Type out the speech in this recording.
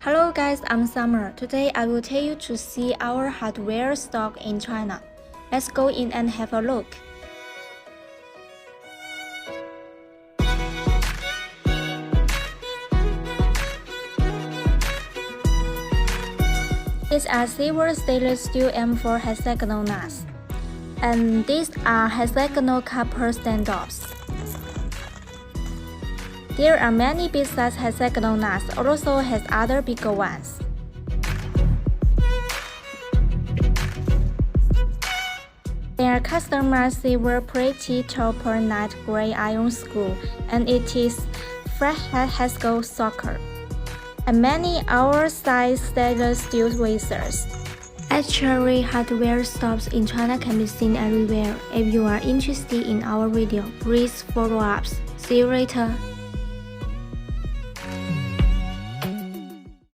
Hello guys, I'm Summer. Today I will take you to see our hardware stock in China. Let's go in and have a look. These are silver stainless steel M4 hexagonal nuts, and these are hexagonal copper standoffs. There are many big-size hexagonal nuts, also has other bigger ones. They are customized silver plated copper nut gray iron screw, and it is flathead hexagonal socket, and many oversized stainless steel tweezers. Actually, hardware shops in China can be seen everywhere. If you are interested in our video, please follow us. See you later.